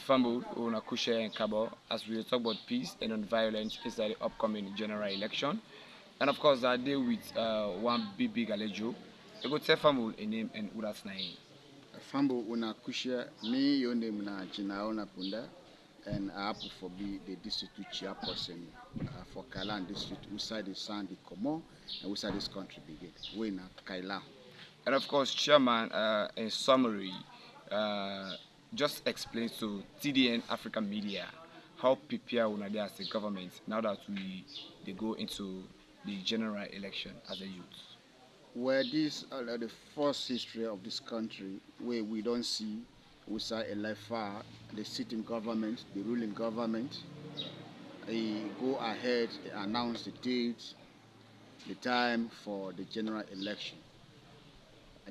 Fambul, Unakushe and Kabo, as we talk about peace and non-violence inside the upcoming general election. And of course, I deal with one big Alejo. I go tell Fambul a name and Udas name. Fambo Unakushe, me, your name na Jinaona Punda, and I happen for be the district chairperson for Kailahun district, outside the Sandy Komo, and outside this country begin. We na Kailahun. And of course, Chairman, in summary, uh, just explain to TDN African Media how prepare we are as a government now that they go into the general election as a youth. Where this the first history of this country, where we don't see outside a far the sitting government, the ruling government, go ahead announce the date, the time for the general election.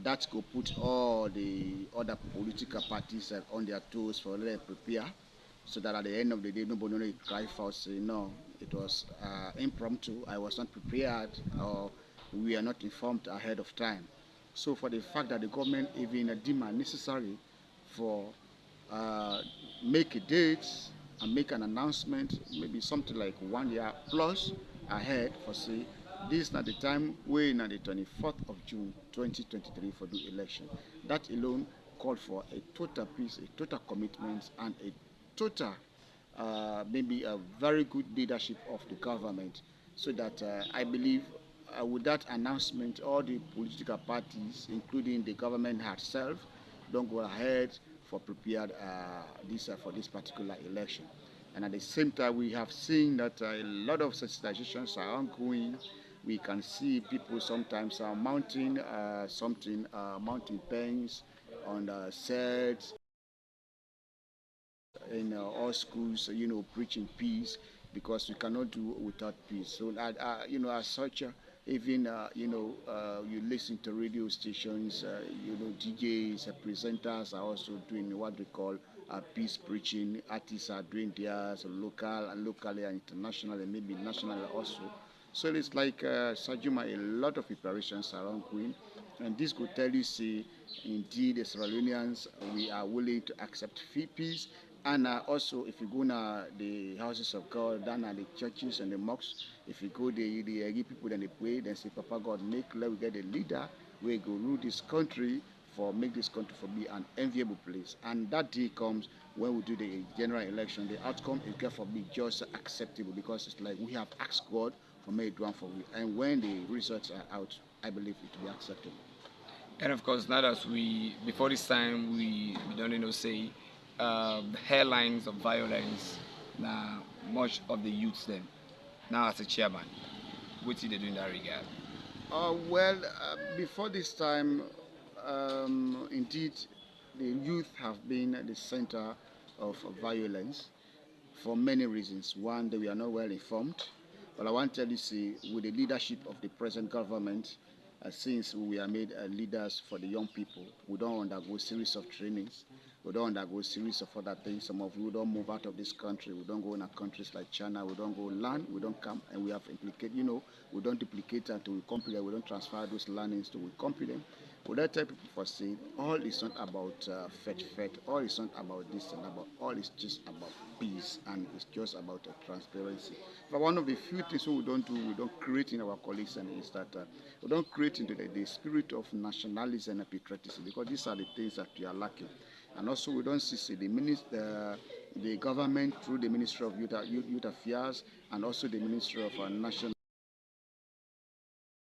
That could put all the other political parties on their toes for them to prepare, so that at the end of the day, nobody will cry for say, no, it was impromptu, I was not prepared, or we are not informed ahead of time. So for the fact that the government even deemed it necessary for make a date and make an announcement, maybe something like 1 year plus ahead for say, this is not the time we na the 24th of June 2023 for the election. That alone called for a total peace, a total commitment, and a total maybe a very good leadership of the government. So that I believe with that announcement, all the political parties, including the government herself, don't go ahead for prepared for this particular election. And at the same time, we have seen that a lot of sensitizations are ongoing. We can see people sometimes are mounting mounting pens on sets in all schools, preaching peace, because we cannot do without peace. So, as such, even you listen to radio stations, DJs, presenters are also doing what we call peace preaching. Artists are doing theirs, locally and internationally, and maybe nationally also. So it's like Sajuma, a lot of preparations are ongoing, and this could tell you, see, indeed, the Sierra Leoneans, we are willing to accept peace. And also, if you go to the houses of God, down at the churches and the mosques, if you go there, they give people, then they pray, then say, Papa God, let we get a leader, we go rule this country, for make this country for be an enviable place. And that day comes when we do the general election. The outcome is going to be just acceptable, because it's like we have asked God for make it one for we. And when the results are out, I believe it will be acceptable. And of course, now that before this time, we don't say the hairlines of violence, now much of the youths then. Now as a chairman, what did they do in that regard? Before this time, indeed, the youth have been at the center of violence for many reasons. One, that we are not well informed. But I want to tell you, see, with the leadership of the present government, since we are made leaders for the young people, we don't undergo a series of trainings. We don't undergo a series of other things. Some of you don't move out of this country. We don't go in countries like China. We don't go land. We don't come, and we have implicated. We don't duplicate until we complete them. We don't transfer those learnings to we complete them. We don't tell people for saying all is not about fetch. All is not about this and about. All is just about peace, and it's just about transparency. But one of the few things we don't do, we don't create in our colleagues, and is that we don't create into the spirit of nationalism and patriotism, because these are the things that we are lacking. And also, we don't see the government through the Ministry of Youth Affairs, and also the Ministry of National